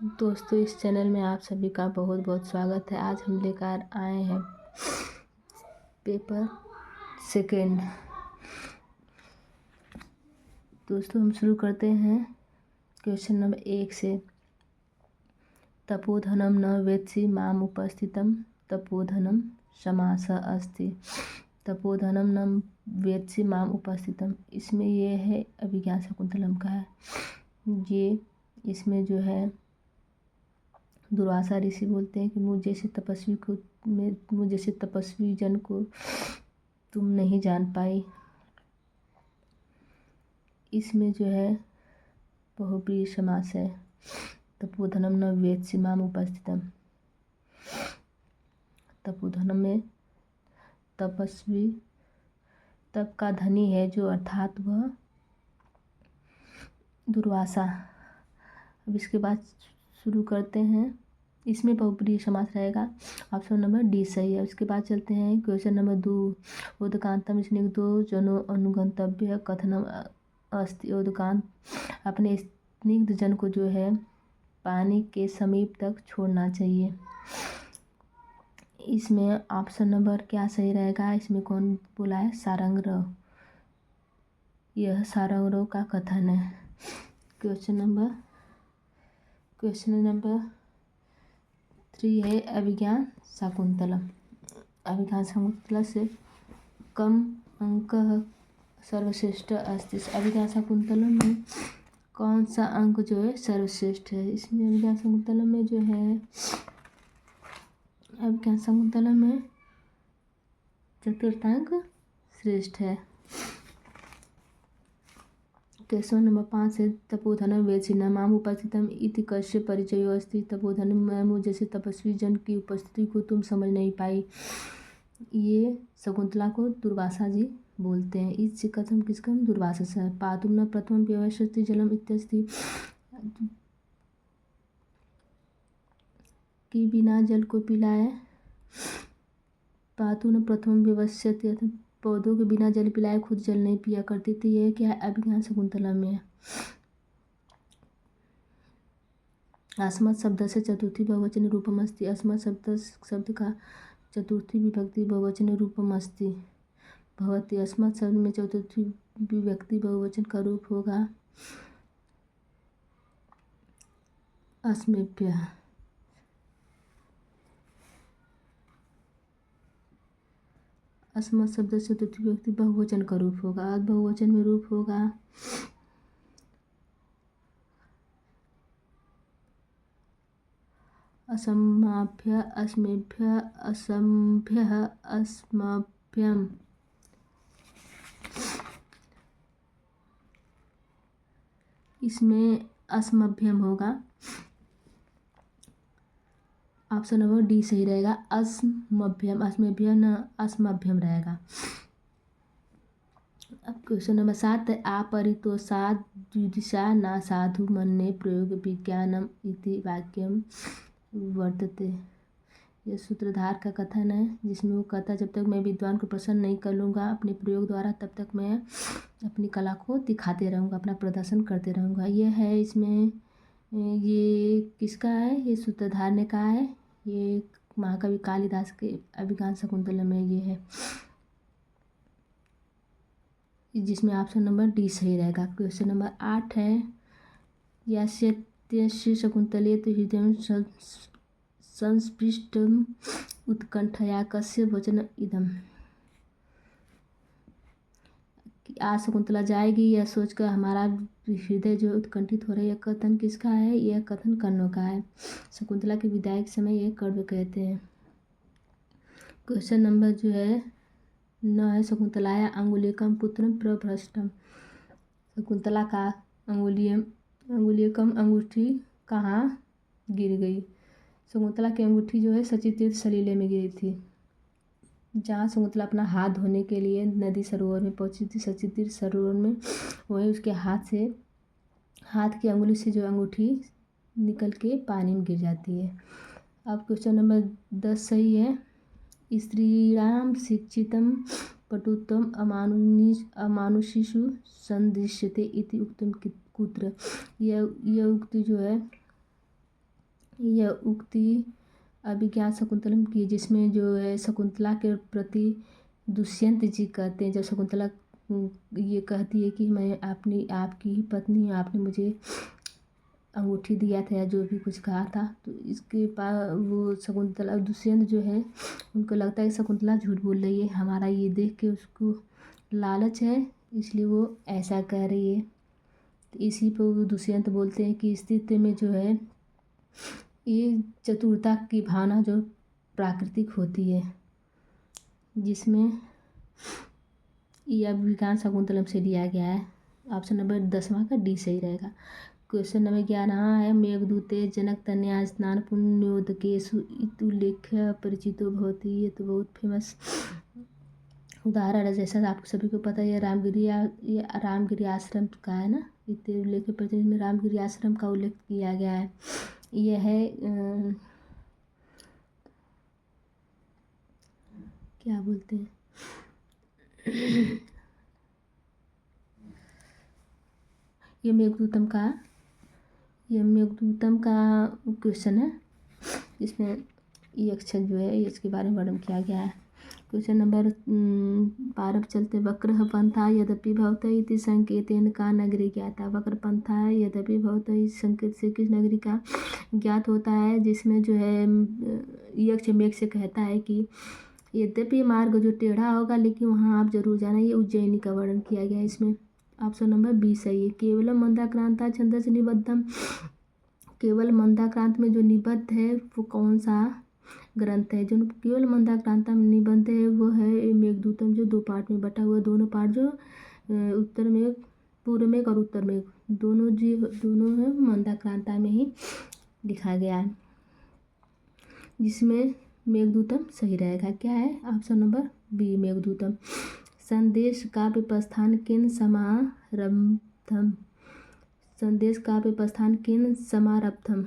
दोस्तों, इस चैनल में आप सभी का बहुत बहुत स्वागत है। आज हम लेकर आए हैं पेपर सेकेंड। दोस्तों, हम शुरू करते हैं क्वेश्चन नंबर 1 से। तपोधनम न वेत्सि माम उपस्थितम तपोधनम समासः अस्ति। तपोधनम न वेत्सि माम उपस्थितम, इसमें ये है अभिज्ञान शाकुंतलम का है। ये इसमें जो है दुर्वासा ऋषि बोलते हैं कि मुझ जैसे तपस्वी जन को तुम नहीं जान पाई। इसमें जो है बहुप्रिय समास है। तपोधनम न वेत्सि माम उपस्थितम। तपोधनम में तपस्वी तप का धनी है जो, अर्थात वह दुर्वासा। अब इसके बाद शुरू करते हैं। इसमें बहुप्रिय समास रहेगा। ऑप्शन नंबर डी सही है। उसके बाद चलते हैं क्वेश्चन नंबर 2। उदकांतम स्निग्धो जनो अनुगंतव्य कथनम अस्ति। उदकांत अपने स्निग्ध जन को जो है पानी के समीप तक छोड़ना चाहिए। इसमें ऑप्शन नंबर क्या सही रहेगा? इसमें कौन बोला है? सारंगरव। यह सारंगरव का कथन है। क्वेश्चन नंबर 3 है अभिज्ञान शाकुंतलम। अभिज्ञान शाकुंतलम से कम अंक सर्वश्रेष्ठ अस्ति। अभिज्ञान शाकुंतलम में कौन सा अंक जो है सर्वश्रेष्ठ है? इसमें अभिज्ञान शाकुंतलम में जो है अभिज्ञान शाकुंतलम में चतुर्थांक श्रेष्ठ है। क्वेश्चन नंबर 5 है तपोधनम वेत्सि न माम उपस्थितम इति कस्य परिचयो अस्ति। तपोधनम मुझ जैसे तपस्वी जन की उपस्थिति को तुम समझ नहीं पाई। ये शकुंतला को दुर्वासा जी बोलते हैं। इस कथम किसकम? दुर्वासा से। पातुम न प्रथम व्यवस्थित जलम इत्यस्ति, कि बिना जल को पिलाए। पातु न प्रथम व्यवस्थित, पौधों के बिना जल पिलाए खुद जल नहीं पिया करती थी। यह क्या है? अभिज्ञान शाकुंतलम में है। अस्मत् शब्द से चतुर्थी बहुवचन रूपम अस्ति। अस्मत् शब्द का चतुर्थी विभक्ति बहुवचन रूपम अस्ति भवति। अस्मत् शब्द में चतुर्थी विभक्ति बहुवचन का रूप होगा अस्मेभ्यः। अस्मत् शब्द से चतुर्थी विभक्ति बहुवचन का रूप होगा। बहुवचन में रूप होगा अस्माभ्य, अस्मेभ्य, असंभ्यः, अस्मभ्यम्। इसमें अस्मभ्यम होगा। ऑप्शन नंबर डी सही रहेगा। अस्मभ्यम, अस्मेभ्य न अस्मभ्यम रहेगा। अब क्वेश्चन नंबर 7 है आपरितोषात् द्विदिशा न साधु मन्ये प्रयोग विज्ञानम इति वाक्यम वर्तते। यह सूत्रधार का कथन है जिसमें वो कहता है जब तक मैं विद्वान को प्रसन्न नहीं कर लूँगा अपने प्रयोग द्वारा तब तक मैं अपनी कला को दिखाते रहूँगा, अपना प्रदर्शन करते रहूँगा। ये है इसमें, ये किसका है? ये सूत्रधार ने कहा है। ये महाकवि कालिदास के अभिज्ञान शाकुंतलम में ये है, जिसमें ऑप्शन नंबर डी सही रहेगा। क्वेश्चन नंबर 8 है यास्यत्यस्य शकुंतले तो हृदय संस्पृष्टम उत्कंठया कस्य वचन इदम। आज शकुंतला जाएगी यह सोचकर हमारा हृदय जो उत्कंठित हो रहा है। यह कथन किसका है? यह कथन कर्णों का है। शकुंतला के विदाई के समय यह कर्ण कहते हैं। क्वेश्चन नंबर जो है 9 है शकुंतलाया अंगुलीकम पुत्रम प्रभ्रष्टम। शकुंतला का अंगुलीकम अंगूठी कहाँ गिर गई? शकुंतला की अंगूठी जो है सचितीर्थ सलीले में गिरी थी। जहाँ शकुंतला अपना हाथ धोने के लिए नदी सरोवर में पहुंची थी, सचितीर्थ सरोवर में, वहीं उसके हाथ की अंगुली से जो अंगूठी निकल के पानी में गिर जाती है। अब क्वेश्चन नंबर 10 सही है। स्त्रीणां शिक्षितं पटुत्वम् अमानुषीषु सन्दृश्यते इति उक्तम कुत्र। यह उक्ति जो है यह उक्ति अभिज्ञान शकुंतलम की, जिसमें जो है शकुंतला के प्रति दुष्यंत जी कहते हैं, जब शकुंतला ये कहती है कि मैं आपकी ही पत्नी, आपने मुझे अंगूठी दिया था या जो भी कुछ कहा था, तो इसके पास वो शकुंतला दुष्यंत जो है उनको लगता है कि शकुंतला झूठ बोल रही है, हमारा ये देख के उसको लालच है इसलिए वो ऐसा कह रही है। तो इसी पर वो दुष्यंत बोलते हैं कि स्थिति में जो है ये चतुरता की भावना जो प्राकृतिक होती है, जिसमें यह विज्ञान शकुंतलम से लिया गया है। ऑप्शन नंबर 10वां का डी सही रहेगा। क्वेश्चन नंबर 11 है मेघदूते जनक तनया स्नान पुण्योदकेषु इत्युल्लेख्य परिचितो भवति। ये तो बहुत फेमस उदाहरण है, जैसा आप सभी को पता है ये रामगिरी आश्रम का है ना, इतने उल्लेख परिचित में रामगिरी आश्रम का उल्लेख किया गया है। यह है क्या बोलते हैं ये मेघदूतम का क्वेश्चन है, इसमें ये अक्षर जो है इसके बारे में वर्णन किया गया है। क्वेश्चन नंबर 12 पर चलते। वक्र पंथा यद्यपि भवत इति संकेतेन का नगरी ज्ञाता। वक्र पंथा यद्यपि भवत इस संकेत से किस नगरी का ज्ञात होता है, जिसमें जो है यक्ष मेघ से कहता है कि यद्यपि मार्ग जो टेढ़ा होगा लेकिन वहाँ आप जरूर जाना। ये उज्जैनी का वर्णन किया गया है इसमें। ऑप्शन नंबर 20 सही है। केवलम मंदाक्रांता छंदस निबद्धम। केवल मंदाक्रांत में जो निबद्ध है वो कौन सा ग्रंथ है? जो केवल मंदाक्रांता में निबद्ध है वो है मेघदूतम, जो 2 पार्ट में बटा हुआ। दोनों पार्ट जो उत्तर में, पूर्व में और उत्तर में दोनों है मंदाक्रांता में ही लिखा गया है, जिसमें मेघदूतम सही रहेगा। क्या है? Option number B Meghdutam. संदेश काव्य प्रस्थान किन समारब्धम। संदेश काव्य प्रस्थान किन समारब्धम।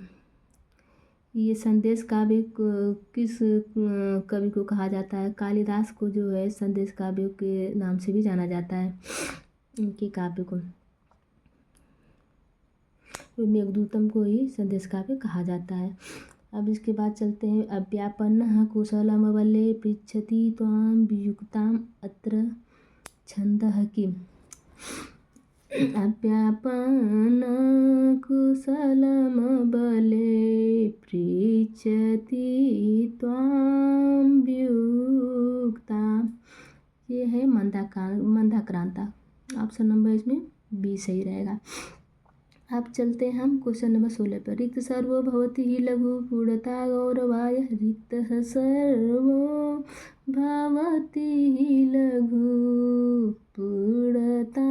ये संदेश काव्य किस कवि को कहा जाता है? कालिदास को जो है संदेश काव्य के नाम से भी जाना जाता है, इनके काव्य को। मेघदूतम को ही संदेश काव्य कहा जाता है। अब इसके बाद चलते हैं। अव्यापन्नः कुशलम वल्ले पृच्छति त्वां वियुक्ताम् अत्र छन्दः किम्। अव्यापन्न कुशलम बले पृच्छति त्वां वियुक्ताम्। ये है मंदाक्रांता। ऑप्शन नंबर इसमें बी सही रहेगा। अब चलते हैं हम क्वेश्चन नंबर 16 पर। रिक्त सर्वो भवति ही लघु पूर्णता गौरवाय। रिक्त सर्वो भवति ही लघु पूर्णता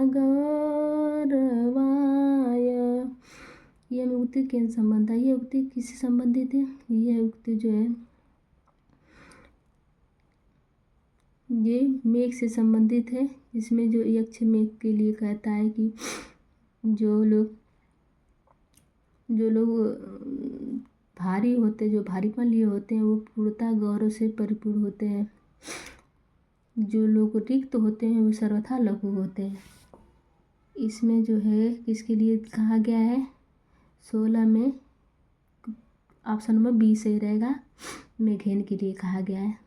गौरवाय। यह उक्ति किन संबंध है? ये उक्ति किससे संबंधित है? यह उक्ति जो है ये मेघ से संबंधित है, इसमें जो यक्ष मेघ के लिए कहता है कि जो लोग भारी होते, जो भारीपन लिए होते हैं वो पूर्णता गौरव से परिपूर्ण होते हैं। जो लोग रिक्त होते हैं वो सर्वथा लघु होते हैं। इसमें जो है किसके लिए कहा गया है? 16 में ऑप्शन नंबर बी सही रहेगा, मेघेन के लिए कहा गया है।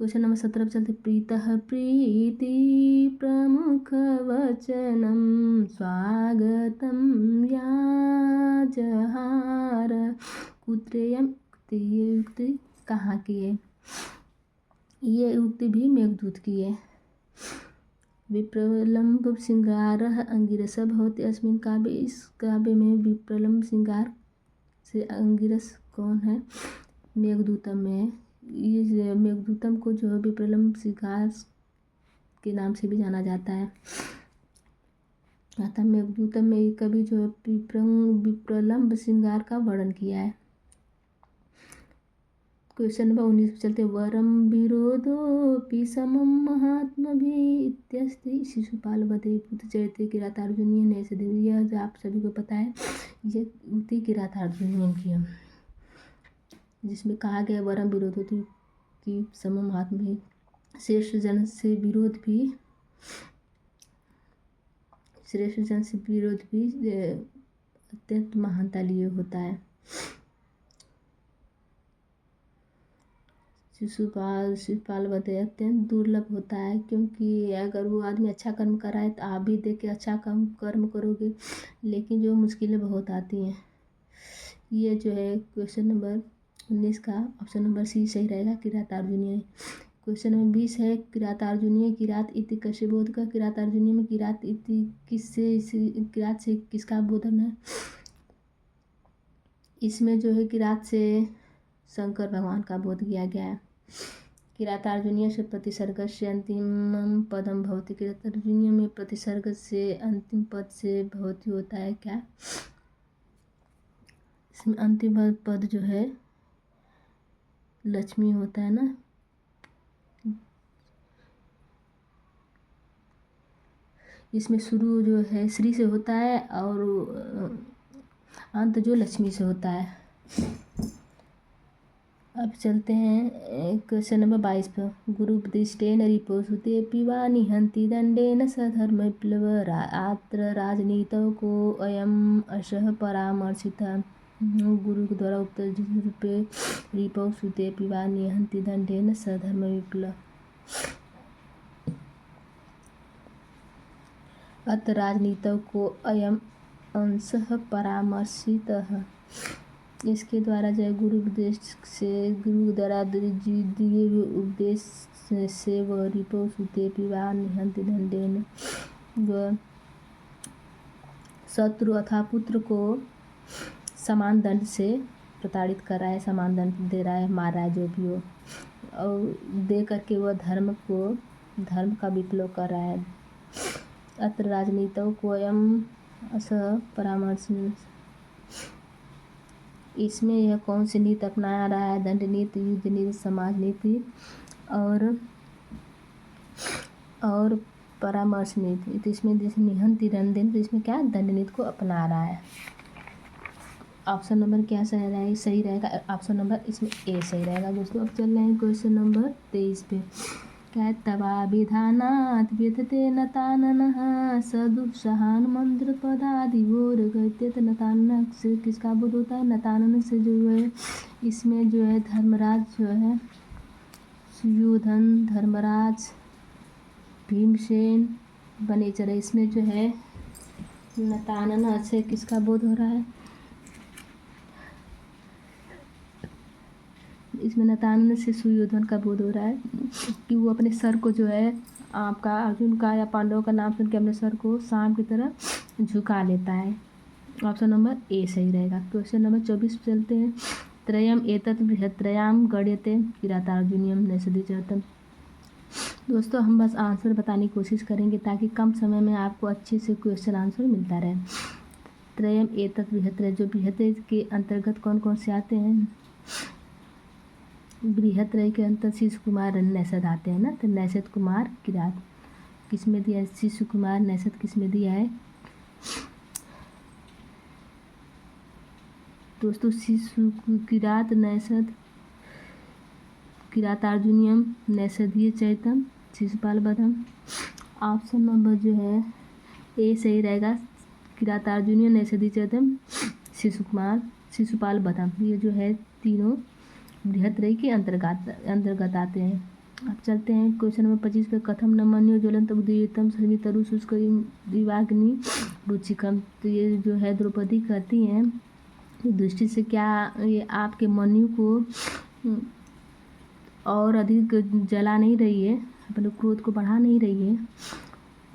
क्वेश्चन नंबर 17 पर चलते। प्रीतः प्रीति प्रमुख वचनम स्वागतम याजहार कुत्रेयम। ये उक्ति कहाँ की है? ये उक्ति भी मेघदूत की है। विप्रलम्ब श्रृंगार अंगिरस भवति अस्मिन् काव्ये। इस काव्य में विप्रलम्ब श्रृंगार से अंगिरस कौन है? मेघदूतम में है। ये मेघदूतम को जो है विप्रलम्ब श्रृंगार के नाम से भी जाना जाता है। अतः मेघदूतम में एक कवि जो है विप्रलम्ब श्रृंगार का वर्णन किया है। क्वेश्चन नंबर 19 पे चलते। वरम विरोधोऽपि समम महात्मभिः इत्यस्ति शिशुपाल वधे पुत्रचरिते किरातार्जुनीय नैष देवी। यह आप सभी को पता है, ये उक्ति किरातार्जुनीय की है, जिसमें कहा गया वरम विरोधोऽपि कि समम महात्मभिः, श्रेष्ठ जन से विरोध भी श्रेष्ठ जन से विरोध भी अत्यंत महानता लिए होता है। शिशुपाल वध अत्यंत दुर्लभ होता है, क्योंकि अगर वो आदमी अच्छा कर्म कराए तो आप भी देख के अच्छा कर्म करोगे, लेकिन जो मुश्किलें बहुत आती हैं। ये जो है क्वेश्चन नंबर 19 का ऑप्शन नंबर सी सही रहेगा, किरातार्जुनीय। क्वेश्चन नंबर 20 है, किरातार्जुनीय किरात इति कस्य बोध का। किरातार्जुनीय में किरात इति किरात से किसका बोधन है। इसमें जो है किरात से शंकर भगवान का बोध किया गया है। किरातार्जुनीय से प्रतिसर्गस्य अंतिम पदम भवति। किरातार्जुनीय में प्रतिसर्ग से अंतिम पद से भवति होता है क्या। इसमें अंतिम पद जो है लक्ष्मी होता है ना। इसमें शुरू जो है श्री से होता है और अंत जो लक्ष्मी से होता है। अब चलते हैं क्वेश्चन नंबर 22 पर। गुरुपदिष्टेन रिपोसुते पिवा निहंति दंडेन सधर्म विप्लव आत्र राजनीतौ को अयम अशः परामर्शितः। गुरु के द्वारा उपदेश रूपे रिपोसुते पिवा निहंति दंडेन सधर्म विप्लव अत्र राजनीतौ को अयम अंशः परामर्शितः। इसके द्वारा जो गुरु उपदेश से गुरु द्वारा दिए हुए उपदेश से वह रिपोसुते पिवा निहंति दंडेन व शत्रु अथवा पुत्र को समान दंड से प्रताड़ित कर रहा है, समान दंड दे रहा है, मार रहा है जो भी हो, और दे करके वह धर्म का विप्लव कर रहा है। अत्र राजनीतौ को अयम असह परामर्श। इसमें यह कौन सी नीति अपना रहा है। दंड नीति, युद्ध नीति, समाज नीति और परामर्श नीति। तो इसमें जैसे निहंति दंडेन, तो इसमें क्या दंड नीति को अपना रहा है। ऑप्शन नंबर क्या सही रहेगा। ऑप्शन नंबर इसमें ए सही रहेगा दोस्तों। अब चल रहे हैं क्वेश्चन नंबर 23 पे। क्या है, तवाभिधानात् व्यथते नताननः सदुत्साहान् मंत्र पदादिवोर गत्यत। नतानन से किसका बोध होता है। नतानन से जो है इसमें जो है धर्मराज जो है सुयोधन, धर्मराज, भीमसेन, बनेचर। इसमें जो है नतानन से किसका बोध हो रहा है। इसमें नतानन से सुयोधन का बोध हो रहा है कि वो अपने सर को जो है आपका अर्जुन का या पांडवों का नाम सुन के अपने सर को सांप की तरह झुका लेता है। ऑप्शन नंबर ए सही रहेगा। क्वेश्चन नंबर 24 पे चलते हैं। त्रयम एतत् बृहत्त्रयाम गण्यते किरातार्जुनीयम नैषधीयम्। दोस्तों हम बस आंसर बताने की कोशिश करेंगे ताकि कम समय में आपको अच्छे से क्वेश्चन आंसर मिलता रहे। त्रयम एतत् बृहत्त्रय, जो बृहत्त्रय के अंतर्गत कौन कौन से आते हैं। बृहत्त्रय के अंतर शिशु कुमार नैषध आते हैं ना। तो नैषध कुमार किरात किसमें दिया है। शिशु कुमार नैषध किसमें दिया है दोस्तों। शिशु किरात नैषध किरातार्जुनीयम नैषधीय चैतम शिशुपाल वधम। ऑप्शन नंबर जो है ए सही रहेगा। किरातार्जुनीय नैषधीय चैतम शिशुपाल वधम। ये जो है तीनों बृहत्त्रय के अंतर्गत आते हैं। अब चलते हैं क्वेश्चन नंबर 25 पे। कथम न मन्यो ज्वलंत उदीरितम समितरु शुष्क दिवाग्नि रुचिकम। तो ये जो है द्रौपदी कहती हैं दृष्टि से क्या ये आपके मनु को और अधिक जला नहीं रही है, अपने क्रोध को बढ़ा नहीं रही है।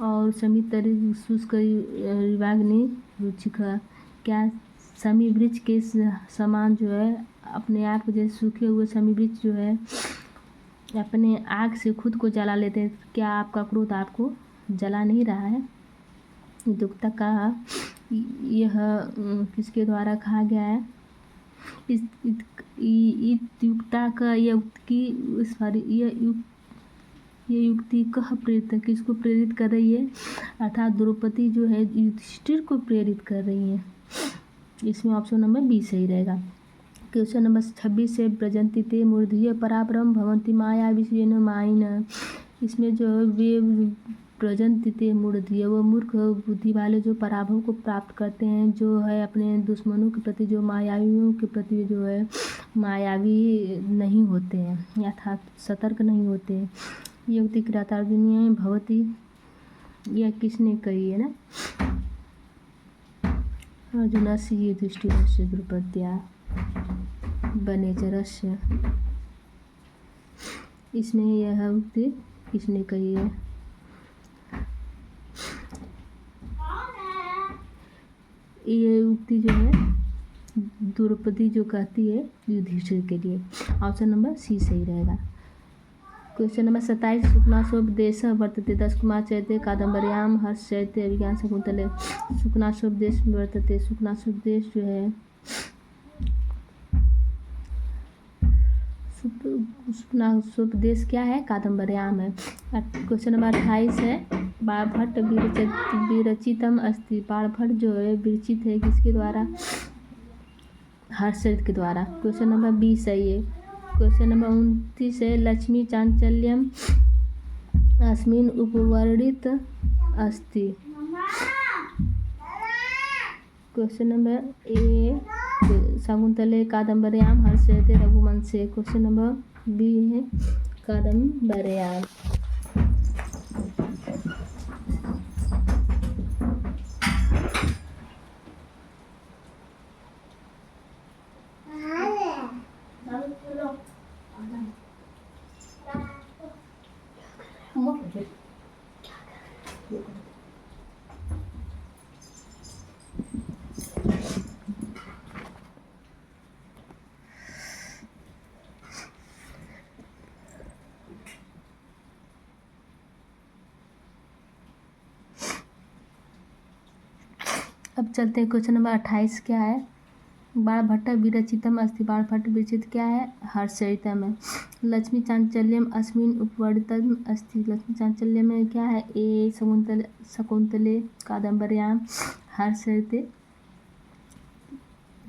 और समितरु शुष्क दिवाग्नि रुचिका, क्या समी वृक्ष के समान जो है अपने आप जैसे सूखे हुए समी वृक्ष जो है अपने आग से खुद को जला लेते हैं। क्या आपका क्रोध आपको जला नहीं रहा है। दुक्ता का यह किसके द्वारा कहा गया है। युक्ता का यह युक्ति कह प्रेरित, किसको प्रेरित कर रही है। अर्थात द्रौपदी जो है युधिष्ठिर को प्रेरित कर रही है। इसमें ऑप्शन नंबर बी सही रहेगा। क्वेश्चन नंबर 26 से ब्रजंती ते मूर्धीय परापरम भवंती माया विषयेन माइन। इसमें जो वे प्रजन्ति ते मूढ़धिय, वो मूर्ख बुद्धि वाले जो पराभव को प्राप्त करते हैं, जो है अपने दुश्मनों के प्रति, जो मायावियों के प्रति जो है मायावी नहीं होते हैं अर्थात सतर्क नहीं होते हैं। ये उक्ति कृतार्जुनीय भवती, यह किसने कही है ना? अर्जुनस्य युधिष्ठिरस्य द्रौपद्या वनेचरस्य, इसमें यह उक्ति किसने कही है? ये उक्ति जो है द्रौपदी जो कहती है युधिष्ठिर के लिए। ऑप्शन नंबर सी सही रहेगा। क्वेश्चन नंबर 27 शुक्नासोपदेश वर्तते 10 कुमार चैत्य कादम्बर्याम हर्ष चैत्य अभिज्ञान शकुंतले। शुक्नासोपदेश वर्तते, शुक्नासोपदेश जो है शुक्नासोपदेश क्या है? कादम्बर्याम है। क्वेश्चन नंबर 28 है बाणभट्ट विरचितम अस्ति, बाणभट्ट जो है विरचित है किसके द्वारा? हर्षचरित के द्वारा। क्वेश्चन नंबर 20 है ये। क्वेश्चन नंबर 29 है लक्ष्मी चांचल्यम अस्मिन् उपवर्णित अस्ति। क्वेश्चन नंबर ए शकुंतले कादम्बर्याम हर्षचरिते रघुवंशे। क्वेश्चन नंबर बी है कादम्बर्याम। अब चलते हैं क्वेश्चन नंबर 28 क्या है? बाणभट्ट विरचितम अस्ति, बाणभट्ट विरचित क्या है? हर्षचरितम है। लक्ष्मी चांचल्यम अस्मिन् उपवर्णितम अस्ति, लक्ष्मी चांचल्यम में क्या है? ए शकुंतले कादम्बर्याम हर्षचरिते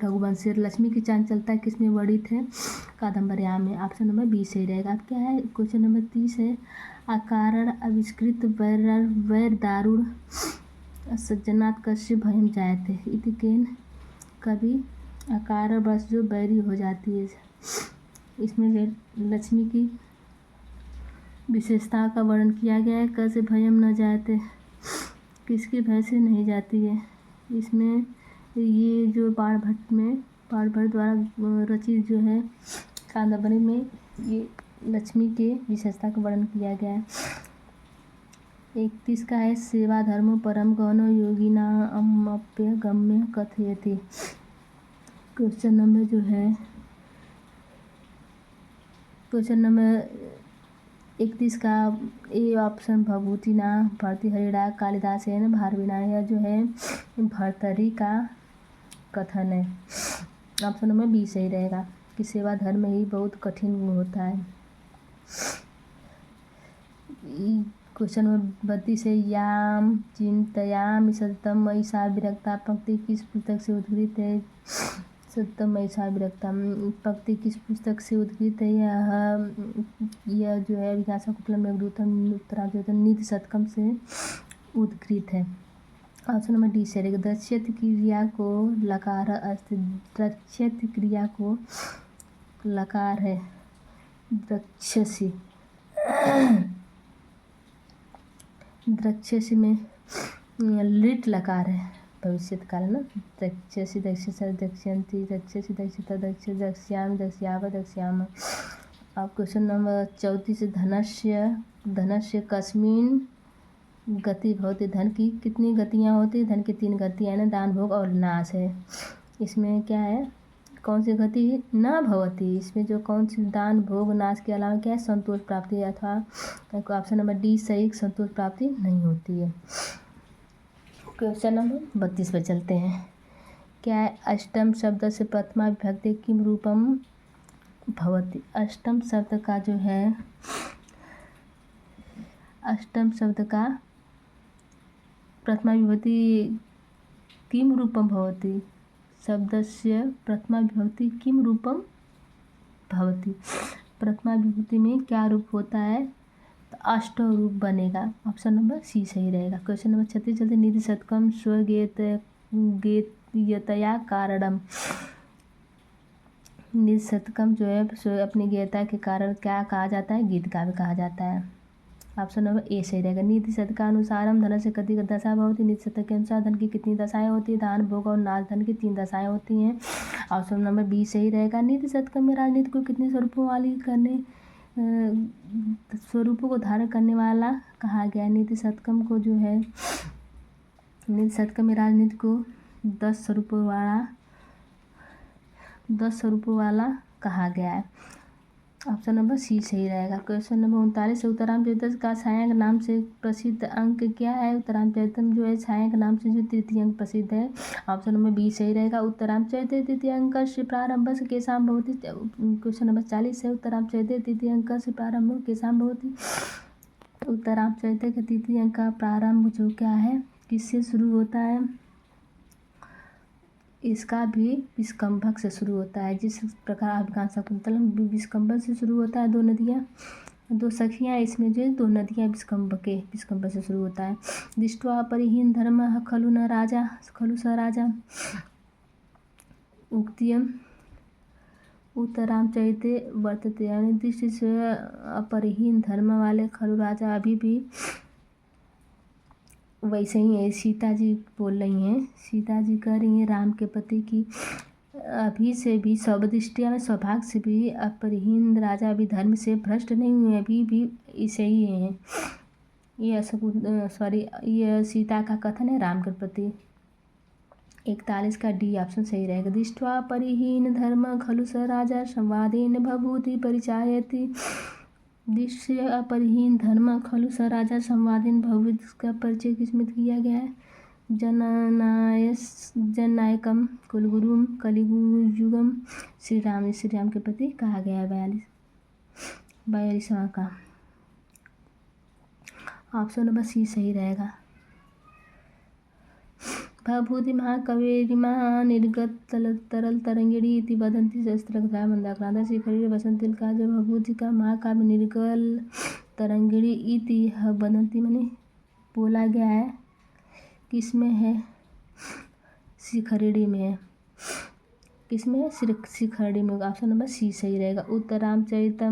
रघुवंशी। लक्ष्मी की चांचलता किसमें वर्णित है? कादम्बर्याम में। ऑप्शन नंबर बी सही रहेगा। अब क्या है? क्वेश्चन नंबर 30 है अकारण आविष्कृत वैर दारुण सज्जनात् कस्य भयम जायते इति केन, कभी अकारण बस जो बैरी हो जाती है। इसमें लक्ष्मी की विशेषता का वर्णन किया गया है। कस्य भयम न जायते, किसकी भय से नहीं जाती है। इसमें ये जो बाणभट्ट द्वारा रचित जो है कादम्बरी में ये लक्ष्मी के विशेषता का वर्णन किया गया है। 31 का है सेवा धर्म परम गौनो योगिना अमप्य गम्य कथयति। क्वेश्चन नंबर जो है क्वेश्चन नंबर 31 का ए ऑप्शन भभूतिना भर्तृहरिणा कालिदासेन भारविना, यह जो है भर्तृहरि का कथन है। ऑप्शन नंबर बी सही रहेगा कि सेवा धर्म ही बहुत कठिन होता है। क्वेश्चन नंबर 32 है याम चिंतयामि सततम मयि सा विरक्ता, पंक्ति किस पुस्तक से उद्धृत है? सततम मयि सा विरक्ता पंक्ति किस पुस्तक से उद्धृत है? यह जो है अभिज्ञान शकुंतलम मेघदूतम उत्तरार्जुन निधि शतकम से उद्धृत है। ऑप्शन नंबर डी से रहेगा। द्रक्ष्यति क्रिया को लकार अस्ति, द्रक्ष्यति क्रिया को लकार है द्रक्ष्यसि, द्रक्ष्यसि में लिट लकार है भविष्य काल ना। द्रक्ष्यसि दक्ष्यसि दक्ष्यन्ति दक्ष्यसि दक्ष्यता दक्ष्य दक्ष्यामि दक्ष्याव दक्ष्याम। अब क्वेश्चन नंबर 34 धनस्य कस्मिन् गति भवति, धन की कितनी गतियाँ होती है? धन की 3 गतियाँ है ना, दान भोग और नाश है। इसमें क्या है? कौन सी गति न भवती? इसमें जो कौन सी दान भोग नाश के अलावा क्या है? संतोष प्राप्ति, अथवा ऑप्शन नंबर डी सही संतोष प्राप्ति नहीं होती है। क्वेश्चन नंबर 32 पर चलते हैं। क्या है? अष्टम शब्द से प्रथमा विभक्ति किम रूपम भवति। अष्टम शब्द का जो है अष्टम शब्द का प्रथमा विभक्ति किम रूपम भवति, शब्दस्य प्रथमा विभक्ति किम रूपम भवति, प्रथमा विभक्ति में क्या रूप होता है? तो अष्टरूप बनेगा। ऑप्शन नंबर सी सही रहेगा। क्वेश्चन नंबर 36 चलते निधि शतकम स्वगेयतया कारणम। निधि शतकम जो है अपनी गेयता के कारण क्या कहा जाता है? गीत काव्य कहा जाता है। ऑप्शन नंबर ए सही रहेगा। नीति शतकानुसारम धन से कति दशा होती। नीति शतक के अनुसार धन की कितनी दशाएं होती है? दान, भोग और नाश धन की 3 दशाएं होती हैं। ऑप्शन नंबर बी सही रहेगा। नीति शतक में राजनीति को कितने स्वरूपों वाली स्वरूपों को धारण करने वाला कहा गया है? नीति शतकम को जो है नीति शतकम में राजनीति को 10 स्वरूपों वाला कहा गया है। ऑप्शन नंबर सी सही रहेगा। क्वेश्चन नंबर 39 से उत्तरामचरितम का छायांक नाम से प्रसिद्ध अंक क्या है? उत्तरामचरितम जो है छायांक नाम से जो तृतीय अंक प्रसिद्ध है। ऑप्शन नंबर बी सही रहेगा। उत्तरामचरित तृतीय अंक से प्रारंभ से केशाम भवति। क्वेश्चन नंबर 40 है उत्तरामचरित तृतीय अंक से प्रारंभ केशाम भवति। उत्तरामचरित के तृतीय अंक का प्रारंभ जो क्या है, किससे शुरू होता है? इसका भी विस्कंभक से शुरू होता है। जिस प्रकार अभिज्ञान शाकुंतलम विस्कंभक से शुरू होता है। 2 नदियाँ 2 सखियाँ, इसमें जो 2 नदियाँ विस्कंभक से शुरू होता है। दृष्ट्वा परिहीन धर्म खलु न राजा खलु स राजा उक्तियम उत्तरामचरिते वर्तते। यानी दृष्टि से अपरिहीन धर्म वाले खलु राजा अभी भी वैसे ही है। सीता जी बोल रही हैं, सीता जी कह रही हैं राम के पति की अभी से भी स्वदृष्टिया में सौभाग्य से भी अपरिहीन राजा अभी धर्म से भ्रष्ट नहीं हुए, अभी भी ऐसे ही हैं। ये सीता का कथन है राम के प्रति। 41 का डी ऑप्शन सही रहेगा। दृष्ट्वा परिहीन धर्म खलु स राजा संवादेन भभूति परिचायति। दृश्य अपरिहीन धर्म खलु स राजा संवादेन भभूति का परिचय किसमें किया गया है? जननायकम कुलगुरुम कलियुगम श्री राम के प्रति कहा गया है। 42वां का ऑप्शन नंबर सी सही रहेगा। भभूति महाकवेरिमा निर्गत तरल तरंगिणी इति वदन्ति शस्त्रकथा मंदाक्रांता शिखरी वसंतिल का जो भभूति का महाकाव्य निर्गल तरंगिणी इति वदन्ति मैंने बोला गया है, किसमें है? शिखरिणी में है। किसमें है? शिखरिणी में। ऑप्शन नंबर सी सही रहेगा। उत्तरामचरित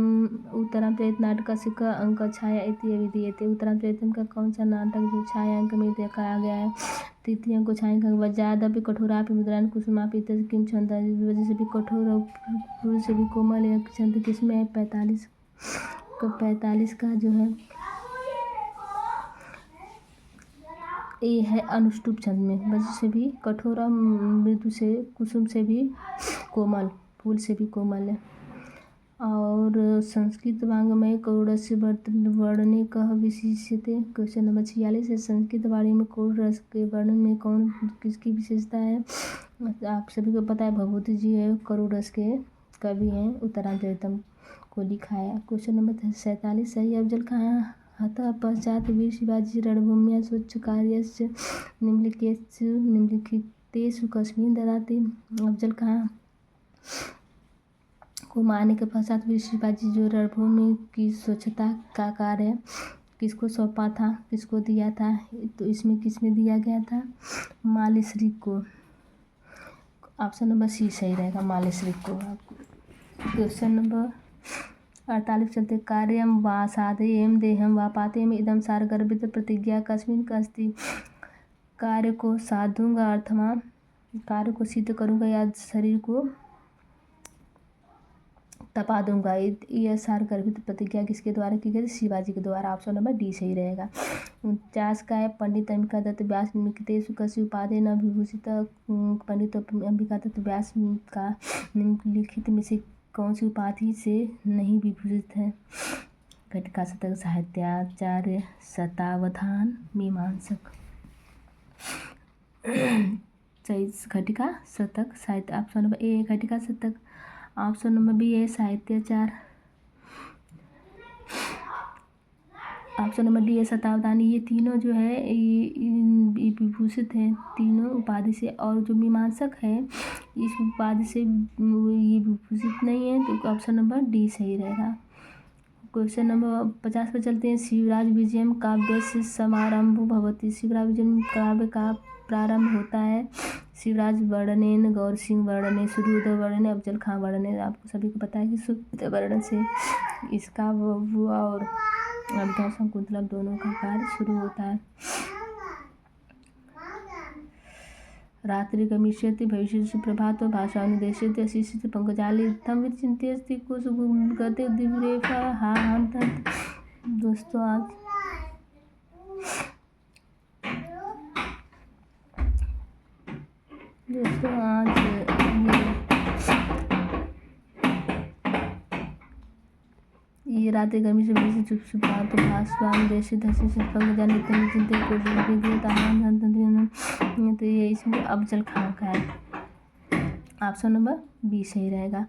नाटक का अंक छाया इति विधीयते। उत्तरामचरितम का कौन सा नाटक जो छाया अंक में देखा गया है? तृतीय अंक को छायांक वज्रादपि कठोरापि मुद्रान कुसुमापि इत्यादि किम छंद, इस वजह से भी कठोर और पुरुष से भी कोमल एक छंद किसमें है? 45 का जो है ये है अनुष्टुप छंद में। वजह से भी कठोर और मृदु से कुसुम से भी कोमल, फूल से भी कोमल है। और संस्कृत वाङ्मय करुणस्य वर्णने कः विशिष्यते। क्वेश्चन नंबर 46 है संस्कृत वाणी में करुण रस के वर्णन में कौन किसकी विशेषता है? आप सभी को पता है भभूति जी है, करुण रस के कवि हैं, उत्तरामचरितम को लिखा है। क्वेश्चन नंबर 47 है अफजल खां हतः पश्चात वीर शिवाजी रणभूम्यां स्वच्छ कार्यस्य निम्नलिखितेषु कस्मिन् ददाति। अफजल खां को मारने के पश्चात वीर शिवाजी जो रणभूमि की स्वच्छता का कार्य किसको सौंपा था, किसको दिया था? तो इसमें किसमें दिया गया था? मालेश्वरी को। ऑप्शन नंबर सी सही रहेगा, मालेश्वरी को। क्वेश्चन नंबर 48 चलते कार्यम वा साधयेम देहम वा पातेम इदम सार गर्भित प्रतिज्ञा कस्मिन् अस्ति। कार्य को साधूंगा अर्थमा कार्य को सिद्ध करूंगा या शरीर को तपा दूंगा। यह सार गर्भित प्रतिज्ञा किसके द्वारा की गई? शिवाजी के द्वारा। ऑप्शन नंबर डी सही रहेगा। 49 का है पंडित अंबिका दत्त व्यास निम्नलिखितेषु कस्य उपाधि न विभूषित। पंडित अंबिका दत्त व्यास का निम्नलिखित में से कौन सी उपाधि से नहीं विभूषित है? घटिका शतक, साहित्याचार्य, शतावधान, मीमांसक। घटिका शतक साहित्य। ऑप्शन नंबर ए है घटिका शतक। ऑप्शन नंबर बी है साहित्याचार। ऑप्शन नंबर डी है शतावधान। ये तीनों जो है ये विभूषित हैं तीनों उपाधि से, और जो मीमांसक है इस उपाधि से ये विभूषित नहीं है, तो ऑप्शन नंबर डी सही रहेगा। क्वेश्चन नंबर 50 पर चलते हैं। शिवराज विजयम काव्यस्य समारंभो भवति। शिवराज विजयम काव्य का प्रारंभ होता है शिवराज वर्णनेन, गौर सिंह वर्णने, सूर्योदय वर्णने, अफजल खां वर्णने। आपको सभी को पता है कि सूर्योदय वर्णन से इसका हुआ और अभिधान शकुंतला दोनों का कार्य शुरू होता है। रात्रि गमिष्यति भविष्यति प्रभातो भाषानुदेश्यति अशिष्यति पंकजाली तम विचिन्त्यस्ति कुछ गते दिव्यरेखा हा हम तंत। दोस्तों आज ये रात गर्मी से बड़ी चुप चुप तो भाषवान देश धसी से पंकजाली तम विचिन्त्य तो ये इसमें अफजल खां का है। ऑप्शन नंबर बी सही रहेगा।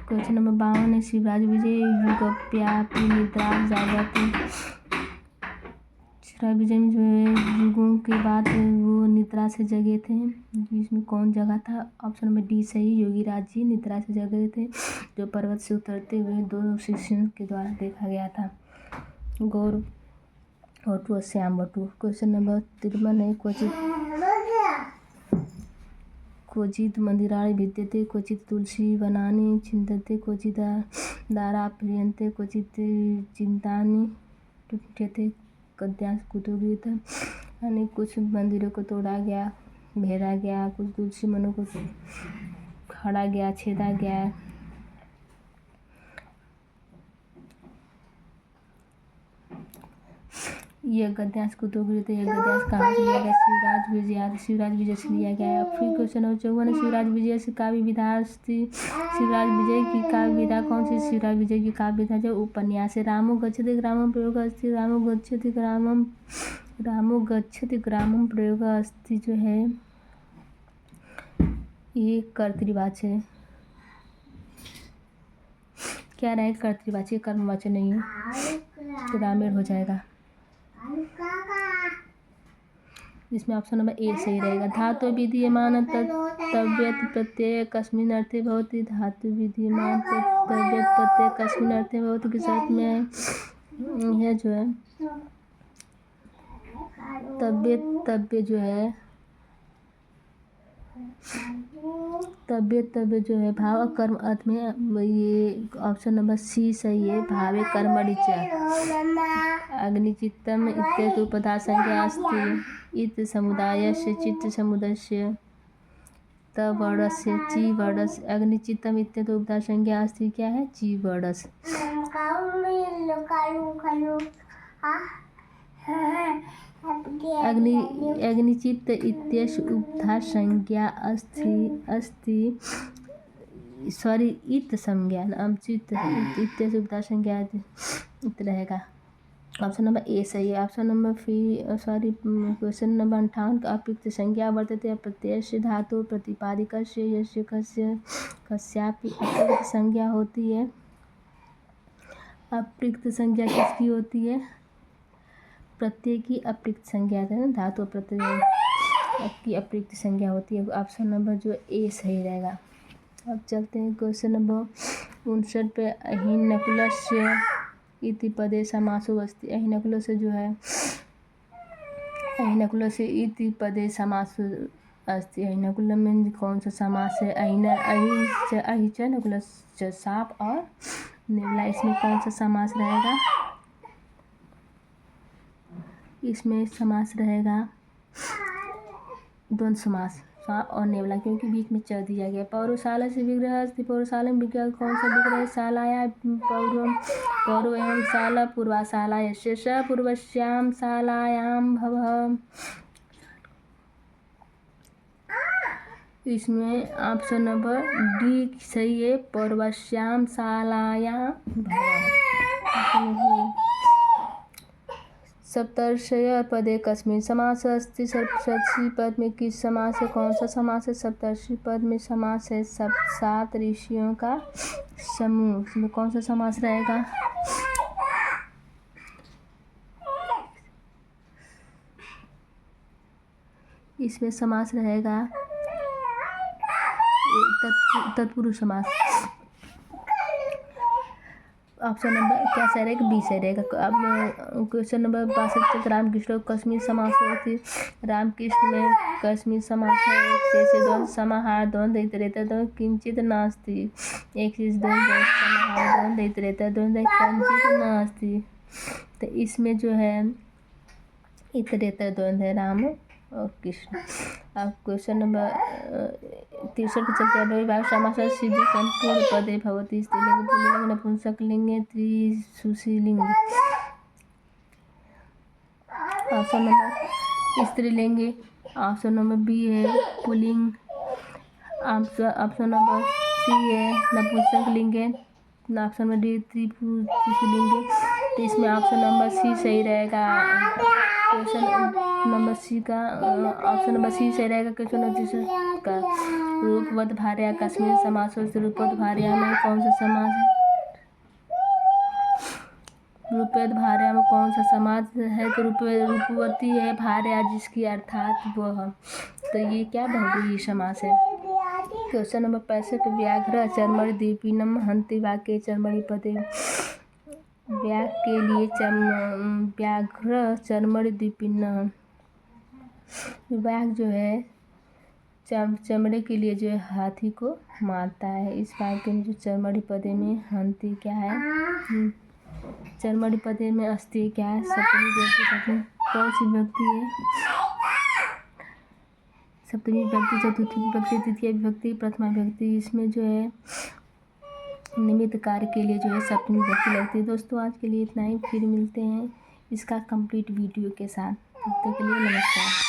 क्वेश्चन नंबर 52 है। शिवराज विजय युगप्यापि निद्रा जागति। शिवराज विजय में जो है युगों के बाद वो निद्रा से जगे थे। इसमें कौन जगा था? ऑप्शन नंबर डी सही, योगीराज जी निद्रा से जगे थे, जो पर्वत से उतरते हुए 2 शिष्यों के द्वारा देखा गया था, गौर बटू और श्याम बटू। क्वेश्चन नंबर 53 है। क्वचित् मंदिराणि भिद्यते, क्वचित् तुलसी वनानि छिन्दन्ते, क्वचित् दारा प्रियन्ते, क्वचित् चिन्तानि टुट्यते गद्यांश कुतोगीत। यानी कुछ मंदिरों को तोड़ा गया, घेरा गया, कुछ तुलसी वनों को खड़ा गया, छेदा गया। यह गद्यांश कुतोगीत, यह गद्यांश कहाँ से लिया गया? शिवराज विजय से लिया गया। फिर क्वेश्चन नंबर 54 है। शिवराज विजय से काव्य विधा अस्ति। शिवराज विजय की काव्य विधा कौन सी? शिवराज विजय की काव्य विधा जो उपन्यास है। रामो गच्छति ग्रामं प्रयोग अस्ति। रामो गच्छति ग्रामं प्रयोग अस्ति जो है ये कर्तृवाच्य है। क्या रहेगा? कर्तृवाच्य, कर्मवाच्य नहीं है, ग्रामीण हो जाएगा। इसमें ऑप्शन नंबर ए सही रहेगा। धातु विधीयमान तव्यत् प्रत्यय कस्मिन् अर्थे भवति। धातु विधीयमान तव्यत् प्रत्यय कस्मिन् अर्थे भवति किस अर्थ में है? यह जो है तव्य जो है तव्य जो है भाव और कर्म अर्थ में, ये ऑप्शन नंबर सी सही है। भावे कर्मणि च अग्निचित्तम इत्येतत् उपधा संज्ञा अस्ति। इत समुदायस्य चित्त समुदस्य तवर्णस्य ची वर्णस्य अग्निचित्तम इत्येतत् उपधा संज्ञा अस्ति। क्या है? ची वर्णस्य। अग्निचित्त इत्यस्य उपधा संज्ञा अस्ति। सॉरी इत संज्ञा चित्त इत्यस्य उपधा संज्ञा रहेगा। ऑप्शन नंबर ए सही है। ऑप्शन नंबर क्वेश्चन नंबर 58 अप्रयुक्त संज्ञा वर्तते प्रत्ययस्य धातु प्रतिपादिकस्य यस्य कस्यापि अप्रयुक्त संज्ञा होती है। अप्रयुक्त संज्ञा किसकी होती है? प्रत्यय की अप्रयुक्त संज्ञा है ना, धातु प्रत्यय की अप्रयुक्त संज्ञा होती है। ऑप्शन नंबर जो ए सही रहेगा। अब चलते हैं क्वेश्चन नंबर 59 पे। अहिनकुलस्य इति पदे समासो अस्ति। अहिनकुलस्य जो है अहिनकुलस्य इति पदे समासो अस्ति। अहिनकुलम में कौन सा समास है? अहिच नकुलस्य साप और नेवला। इसमें कौन सा समास रहेगा? इसमें समास रहेगा द्वंद्व समास, सांप और नेवला, क्योंकि बीच में च दिया गया। पौरुषाला से विग्रह अस्ति। पौरुषाला में विग्रह कौन सा विग्रह है? शालाया पौरव एवं शाला पूर्वाशाला यस्य स पूर्वस्यां शालायां भवः। इसमें ऑप्शन नंबर डी सही है, पूर्वस्यां शालायां भवः। सप्तर्षय पदे कस्मिन् समास अस्ति। सप्तर्षि पद में किस समास है? कौन सा समास है? सप्तर्षि पद में समास है 7 ऋषियों का समूह। इसमें कौन सा समास रहेगा? इसमें समास रहेगा तत्पुरुष समास। ऑप्शन नंबर क्या सही रहेगा, बी सही रहेगा। अब क्वेश्चन नंबर 62 रामकृष्ण कश्मीर समास होती। रामकृष्ण में कश्मीर समास है। एक से द्वंद्व समाहार द्वंद्व इतरेतर द्वंद्व किंचित नास्ति। एक से द्वंद्व समाहार द्वंद्व इतरेतर द्वंद्व किंचित नास्ति। तो इसमें जो है इतरेतर द्वंद्व है राम और कृष्ण। अब क्वेश्चन नंबर 63 पे चलते हैं। विभाग समास सिद्धि संपूर्ण पदे भवती स्त्रीलिंग पुल्लिंग नपुंसकलिंग त्रिसुषिलिंग। ऑप्शन नंबर स्त्रीलिंग, ऑप्शन नंबर बी है पुल्लिंग, ऑप्शन नंबर सी है नपुंसकलिंग, ऑप्शन नंबर डी त्रिसुषिलिंग। तो इसमें ऑप्शन नंबर सी सही रहेगा। क्वेश्चन नंबर सी का ऑप्शन नंबर सी सही रहेगा। क्वेश्चन नंबर का रूपवत भार्या कश्मीर समास और रूपवत भार्या में कौन सा समास है? रूपवत भार्या में कौन सा समास है? तो रूपवती है भार्या जिसकी अर्थात वह। तो ये क्या बहुव्रीहि समास है। क्वेश्चन नंबर 65 व्याघ्र चर्मणि द्विपिनम हन्ति वाक्ये चर्मणि पदे। व्याघ्र के लिए व्याघ्र चर्मणि द्विपिन। व्याघ्र जो है चमड़े के लिए जो है हाथी को मारता है। इस वाक्य में जो चर्मणि पदे में हन्ति क्या है, चर्मणि पदे में अस्ति क्या है, सप्तमी विभक्ति। सप्तमी कौन सी विभक्ति है? सप्तमी विभक्ति, चतुर्थी विभक्ति, तृतीय विभक्ति, प्रथमा विभक्ति। इसमें जो है निमित्त कार्य के लिए जो है सप्तमी विभक्ति लगती है। दोस्तों आज के लिए इतना ही, फिर मिलते हैं इसका कंप्लीट वीडियो के साथ। तब तक के लिए नमस्कार।